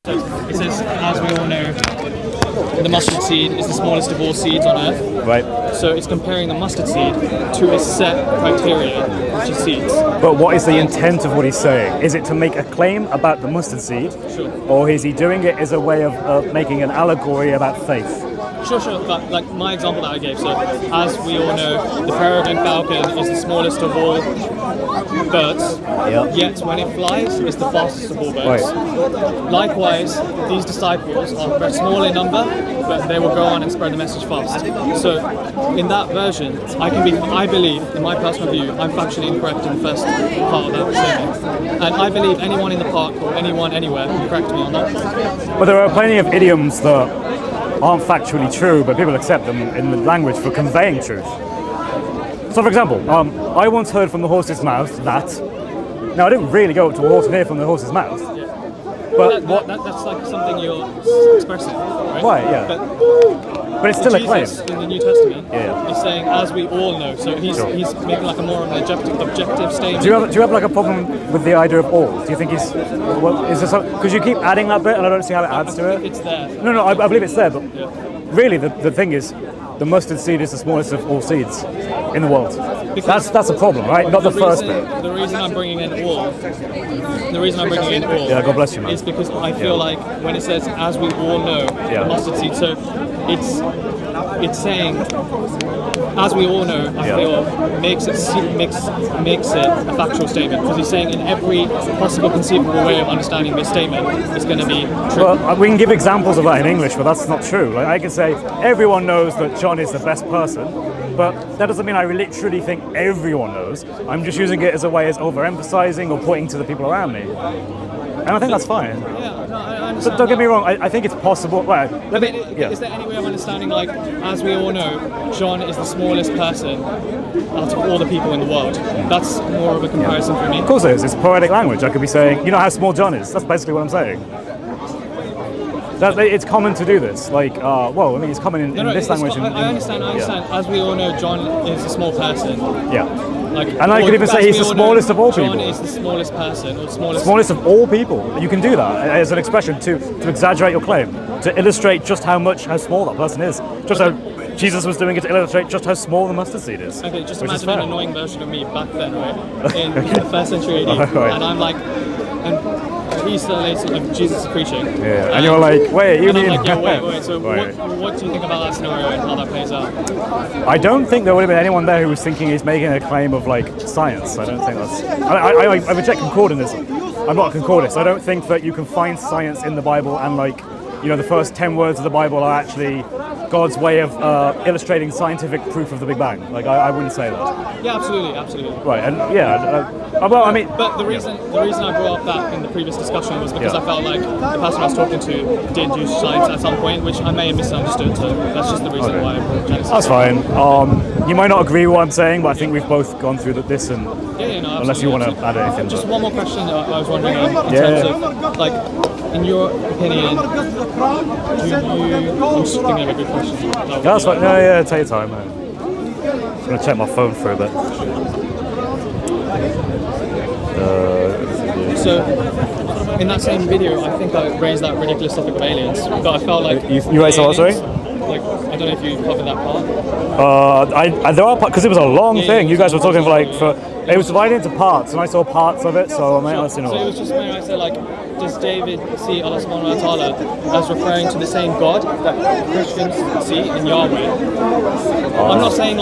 So it says, as we all know, the mustard seed is the smallest of all seeds on earth. Right. So it's comparing the mustard seed to a set criteria, which is seeds. But what is the intent of what he's saying? Is it to make a claim about the mustard seed? Sure. Or is he doing it as a way of making an allegory about faith? Sure. But like my example that I gave, so as we all know, the peregrine falcon is the smallest of all birds, yet when it flies, it's the fastest of all birds. Right. Likewise, these disciples are very small in number, but they will go on and spread the message fast. So in that version, I believe, in my personal view, I'm factually incorrect in the first part of that statement. And I believe anyone in the park or anyone anywhere can correct me on that. But there are plenty of idioms that aren't factually true, but people accept them in the language for conveying truth. So, for example, I once heard from the horse's mouth that. Now, I didn't really go up to a horse and hear from the horse's mouth. Yeah. But that's like something you're expressing, right? Right, yeah. But it's still a claim. Jesus in the New Testament Yeah. is saying, as we all know. So he's making like a more of an objective statement. Do you have like a problem with the idea of all? Do you think he's? Well, is there some? Because you keep adding that bit, and I don't see how it adds to it. It's there. No, I believe it's there, but really, the thing is, the mustard seed is the smallest of all seeds in the world. That's a problem, right? Not the first bit. The reason I'm bringing in all. Yeah, God bless you, man. Is because I feel like when it says, as we all know, the mustard seed. So it's saying, as we all know, I feel makes it a factual statement, because he's saying in every possible conceivable way of understanding this statement, it's going to be true. Well, we can give examples of that in English, but that's not true. Like I can say everyone knows that John is the best person, but that doesn't mean I literally think everyone knows. I'm just using it as a way as overemphasizing or pointing to the people around me, and I think that's fine. Yeah, no, I understand. So don't get me wrong. I think it's possible. Well, Is there any way of understanding, like, as we all know, John is the smallest person out of all the people in the world? That's more of a comparison for me. Of course it is. It's poetic language. I could be saying, you know how small John is. That's basically what I'm saying. It's common to do this. Like, it's common in this language. I understand. As we all know, John is a small person. Yeah. Like, and I could even say he's the smallest of all people. John is the smallest person, or smallest of all people. You can do that as an expression to exaggerate your claim, to illustrate just how small that person is. Just how Jesus was doing it to illustrate just how small the mustard seed is. Okay, just imagine an annoying version of me back then, right? In the first century AD, right. and I'm like, Easter later, like Jesus is preaching. Yeah, and you're like, wait, you mean? I'm like, wait. So what do you think about that scenario and how that plays out? I don't think there would have been anyone there who was thinking he's making a claim of like science. I don't think that's. I reject concordanism. I'm not a concordist. I don't think that you can find science in the Bible and the first 10 words of the Bible are actually God's way of illustrating scientific proof of the Big Bang. Like I wouldn't say that. Yeah, absolutely. Right, and But the reason I brought up that in the previous discussion was because I felt like the person I was talking to did use science at some point, which I may have misunderstood. So that's just the reason why I brought Genesis. That's fine. You might not agree with what I'm saying, but I think we've both gone through this, and unless you want to add anything. Just one more question that I was wondering in terms of, like, in your opinion, I'm just thinking of a good question. That's fine. No, take your time, man. I'm going to check my phone for a bit. So, in that same video, I think I raised that ridiculous topic of aliens, but I felt like... You raised what, sorry? Like, I don't know if you covered that part. There are parts, because it was a long thing. You guys were talking it was divided into parts, and I saw parts of it, so I might not know. So it was just when I said, like, does David see Allah subhanahu wa ta'ala as referring to the same God that Christians see in Yahweh? I'm not saying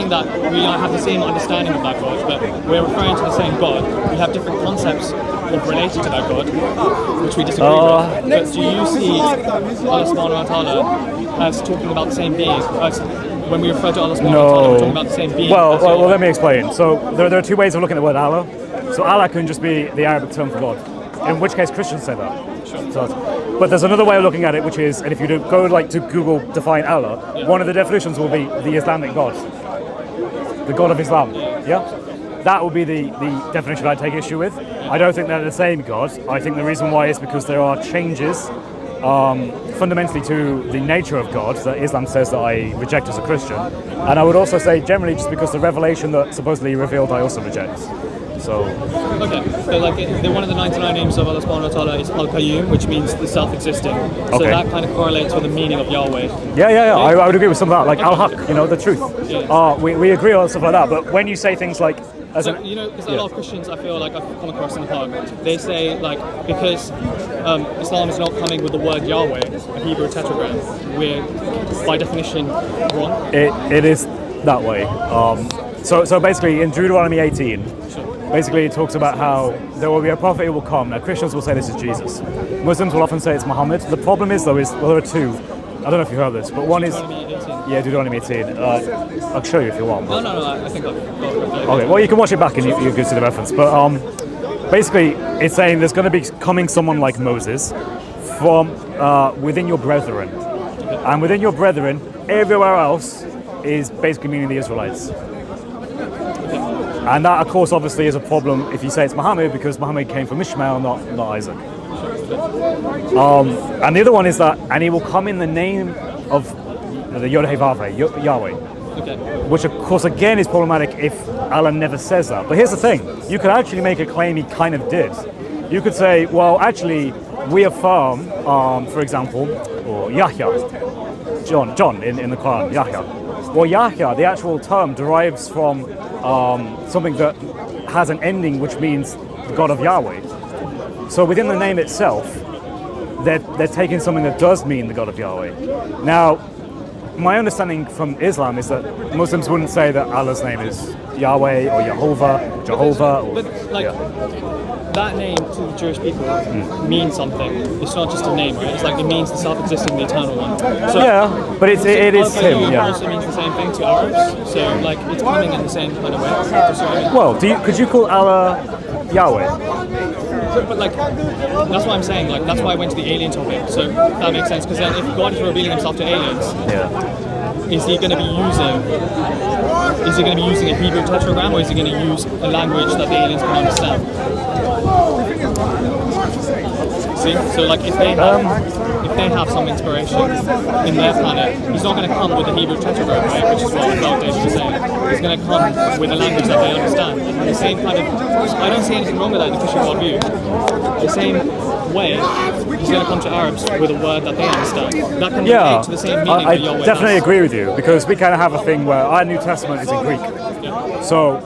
that we have the same understanding of that God, but we're referring to the same God. We have different concepts of related to that God, which we disagree with. But do you see Allah subhanahu wa ta'ala as talking about the same being? When we refer to Allah subhanahu wa ta'ala, we're talking about the same being. Well, let me explain. So there are two ways of looking at the word Allah. So Allah can just be the Arabic term for God, in which case Christians say that. Sure. So, but there's another way of looking at it, which is, and if you go to Google define Allah, one of the definitions will be the Islamic God, the God of Islam. Yeah? That would be the definition I'd take issue with. I don't think they're the same God. I think the reason why is because there are changes fundamentally to the nature of God that Islam says that I reject as a Christian. And I would also say generally just because the revelation that supposedly he revealed I also reject. So Okay, so like one of the 99 names of Allah subhanahu wa ta'ala is Al-Qayyum, which means the self-existing. So Okay. that kind of correlates with the meaning of Yahweh. yeah. I would agree with some of that, like Al-Haq, you know, the truth. Yeah. We agree on stuff like that. But when you say things like, as So, an, you know, because a lot of Christians, I feel like I've come across in the park, they say, like, because Islam is not coming with the word Yahweh, a Hebrew tetragram, we're, by definition, wrong. it is that way. So basically, in Deuteronomy 18, basically it talks about how there will be a prophet who will come. Now, Christians will say this is Jesus. Muslims will often say it's Muhammad. The problem is, though, well, there are two. I don't know if you heard this, but one is... Deuteronomy 18. Yeah, Deuteronomy 18. I'll show you if you want. No, I think I've got it. Okay, well, you can watch it back and you can see the reference. But basically, it's saying there's going to be coming someone like Moses from within your brethren. And within your brethren, everywhere else is basically meaning the Israelites. And that, of course, obviously is a problem if you say it's Muhammad, because Muhammad came from Ishmael, not Isaac. And the other one is that, and he will come in the name of the Yod-Heh-Vav-Heh, Yahweh. Okay. Which, of course, again is problematic if Allah never says that. But here's the thing. You could actually make a claim he kind of did. You could say, well, actually, we affirm, for example, or Yahya, John in the Quran, Yahya. Well, Yahya, the actual term, derives from something that has an ending which means the God of Yahweh. So within the name itself, they're taking something that does mean the God of Yahweh. Now, my understanding from Islam is that Muslims wouldn't say that Allah's name is Yahweh or Jehovah. Or, But like that name to the Jewish people means something. It's not just a name, right? It's like it means the self-existing, the eternal one. So yeah, but it is him. Al-Qayyum Yeah. also means the same thing to Arabs. So like it's coming in the same kind of way. So, I mean, Well, could you call Allah Yahweh? but like that's why I'm saying, like that's why I went to the alien topic. So that makes sense, because then if God is revealing himself to aliens, Yeah. is he going to be using a Hebrew tetragram, or is he going to use a language that the aliens can understand? See, so like if they have some inspiration in their planet, he's not going to come with a Hebrew tetragram, right? Which is what Dave was saying. He's going to come with a language that they understand. The same kind of, I don't see anything wrong with that in the Christian worldview. The same way, he's going to come to Arabs with a word that they understand. That can relate to the same meaning I that Yahweh definitely has. agree with you, because we kind of have a thing where our New Testament is in Greek. So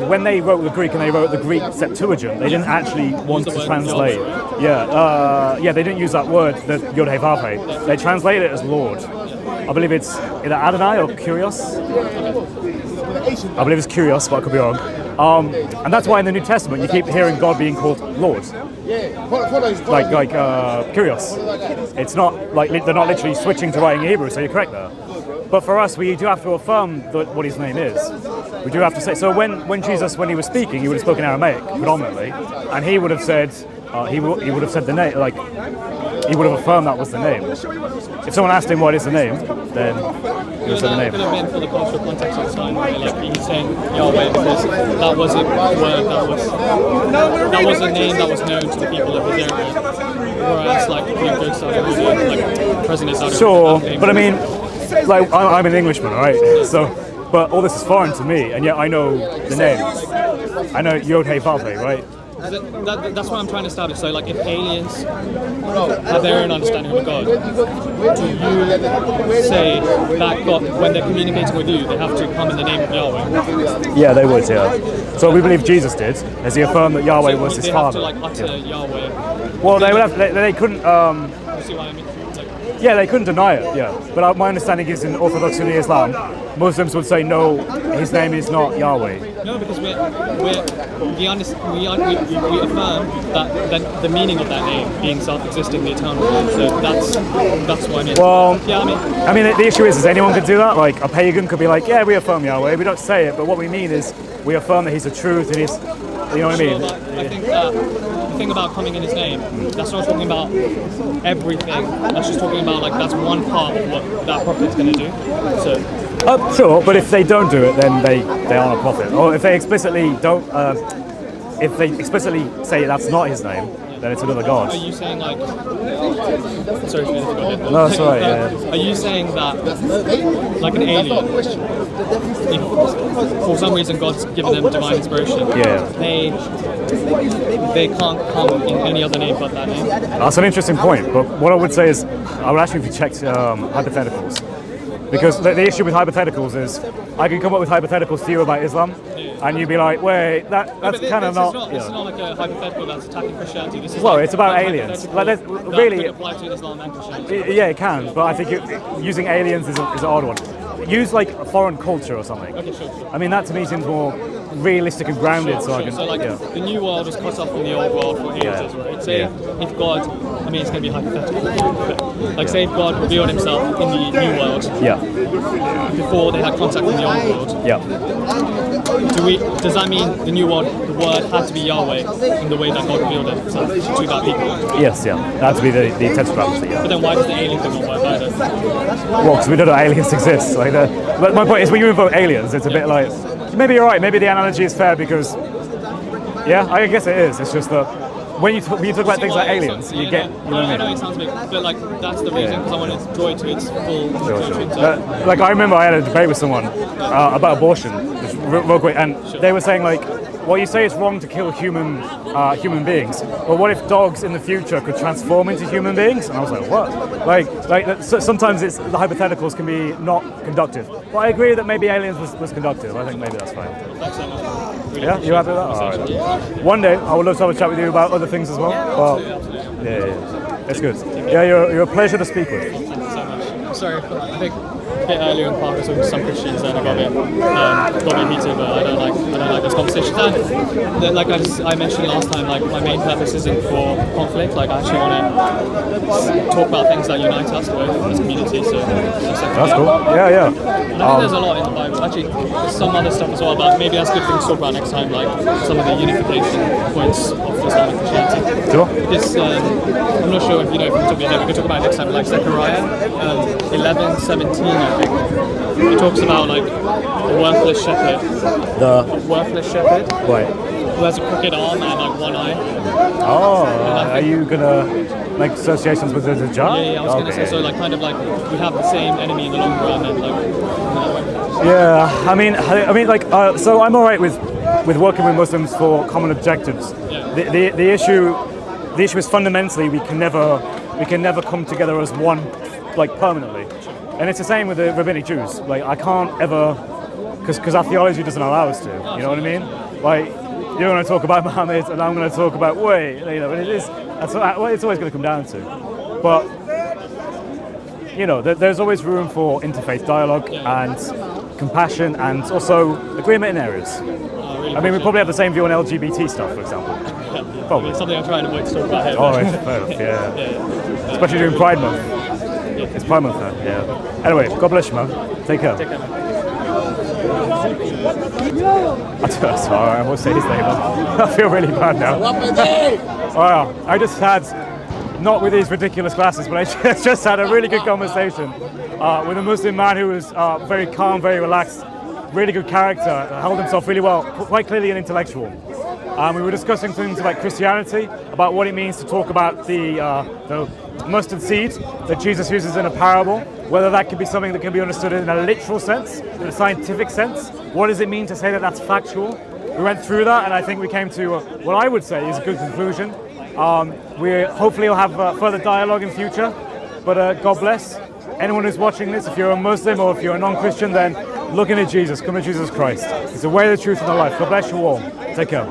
when they wrote the Greek and they wrote the Greek Septuagint, they didn't actually want the to word translate. Yahweh, They didn't use that word, the Yod-Heh-Vav-Heh. They translate it as Lord. I believe it's either Adonai or Kyrios. I believe it's Kyrios, but I could be wrong. And that's why in the New Testament you keep hearing God being called Lord. Like Kyrios. It's not like they're not literally switching to writing Hebrew, so you're correct there. But for us, we do have to affirm what his name is. We do have to say. So when Jesus, when he was speaking, he would have spoken Aramaic predominantly, and he would have said he would have said the name, like he would have affirmed that was the name. If someone asked him what is the name, then he would have said the That could name. have been for the cultural context of the time, right? Like he's saying Yahweh because that was a word that was a name that was known to the people of his area. Whereas like if you go to Saudi Arabia, like President Saudi Arabia, Sure, that name- but I mean, like I'm an Englishman, right? So, but all this is foreign to me, and yet I know the names. I know Yod-Heh-Vav-Heh, right? That's what I'm trying to establish. So, like, if aliens have their own understanding of God, do you say that God, when they're communicating with you, they have to come in the name of Yahweh? Yeah, they would, yeah. So we believe Jesus did, as he affirmed that Yahweh So was his they father. have to like utter Yahweh. Well, they would have. They couldn't. You see what I mean? Like, Yeah, they couldn't deny it. Yeah, but my understanding is in Orthodox Sunni Islam, Muslims would say no, his name is not Yahweh. no, because we affirm that the meaning of that name being self-existing, the eternal. So that's what I mean. Well, yeah, I mean, the issue is anyone could do that. Like a pagan could be like, yeah, we affirm Yahweh. We don't say it, but what we mean is we affirm that he's the truth and he's, you know what I mean? Sure, but I think that the thing about coming in his name, that's not talking about everything. That's just talking about like that's one part of what that prophet's going to do. So Sure, but if they don't do it, then they aren't a prophet. Or if they explicitly don't, if they explicitly say that's not his name, then it's another god. Are you saying like? Sorry, to be difficult. No, that's right. Yeah. Are you saying that, like an alien, if for some reason God's given them divine inspiration, they can't come in any other name but that name? That's an interesting point. But what I would say is, I would actually check hypotheticals. Because the issue with hypotheticals is, I can come up with hypotheticals to you about Islam, and you'd be like, wait, that's kind of not. It's not like a hypothetical that's attacking Christianity. This is well, like it's about aliens. Like, really, could apply to Islam and Christianity. yeah, it can. But I think using aliens is an odd one. Use like a foreign culture or something. Okay, sure. I mean, that to me seems more realistic and grounded. So the new world was cut off from the old world for ages, right? Say if God, I mean, it's going to be hypothetical. Like say if God revealed Himself in the new world. Before they had contact with the old world. Does that mean the new world, the word had to be Yahweh in the way that God revealed Himself to that people? Yes, that had to be the intense prophecy. But then why does the alien thing not work either? Well, because we don't know aliens exist. But my point is, when you invoke aliens, it's a bit like, maybe you're right. Maybe the analogy is fair because, I guess it is. It's just that when you talk about things like aliens, you get. You know what I mean? I know it sounds big, but like that's the reason because I want to draw it to its full conclusion. Like I remember I had a debate with someone about abortion, just real quick, and they were saying like, well, you say it's wrong to kill human beings, but what if dogs in the future could transform into human beings? And I was like, what? Sometimes the hypotheticals can be not conductive. But I agree that maybe aliens was conductive. I think maybe that's fine. Thanks so much. Really You happy with that? All right. One day I would love to have a chat with you about other things as well. Absolutely. It's good. Yeah, you're a pleasure to speak with. Thank you so much. Sorry, I think a bit earlier in the park I was with some Christians and I got a bit heated, but I don't like those conversations. And like I mentioned last time, like my main purpose isn't for conflict. Like I actually want to talk about things that unite us both as a community. So that's cool. Yeah. And I think there's a lot in the Bible. Actually, there's some other stuff as well, but maybe that's good things to talk about next time, like some of the unification points of Islamic Christianity. Sure. I'm not sure if you know from the top of your head, we could talk about it next time, like Zechariah 11:17, I think. It talks about like a worthless shepherd. A worthless shepherd. Right. Who has a crooked arm and like one eye. Oh, are you gonna make associations with the jar? Yeah, I was gonna say so. Like kind of like we have the same enemy in the long run, and like. Yeah, I mean, so I'm all right with working with Muslims for common objectives. Yeah. The issue is fundamentally we can never come together as one, like permanently. And it's the same with the rabbinic Jews. Like I can't ever, because our theology doesn't allow us to. You know what I mean? Like you're going to talk about Muhammad, and I'm going to talk about and that's what it's always going to come down to. But there's always room for interfaith dialogue and compassion, and also agreement in areas. I mean, we probably have the same view on LGBT stuff, for example. Probably. It's something I'm trying to avoid to talk about here. Oh, fair enough, yeah. Especially during Pride Month. It's Pride Month now, yeah. Anyway, God bless you, man. Take care. Take care, man. Sorry, I won't say his name. I feel really bad now. Wow, I just had, not with these ridiculous glasses, but I just had a really good conversation with a Muslim man who was very calm, very relaxed, really good character, held himself really well, quite clearly an intellectual. We were discussing things about Christianity, about what it means to talk about the mustard seed that Jesus uses in a parable, whether that could be something that can be understood in a literal sense, in a scientific sense. What does it mean to say that that's factual? We went through that, and I think we came to what I would say is a good conclusion. We hopefully will have further dialogue in future, but God bless. Anyone who's watching this, if you're a Muslim or if you're a non-Christian, then look into Jesus, come to Jesus Christ. It's the way, the truth, and the life. God bless you all. Take care.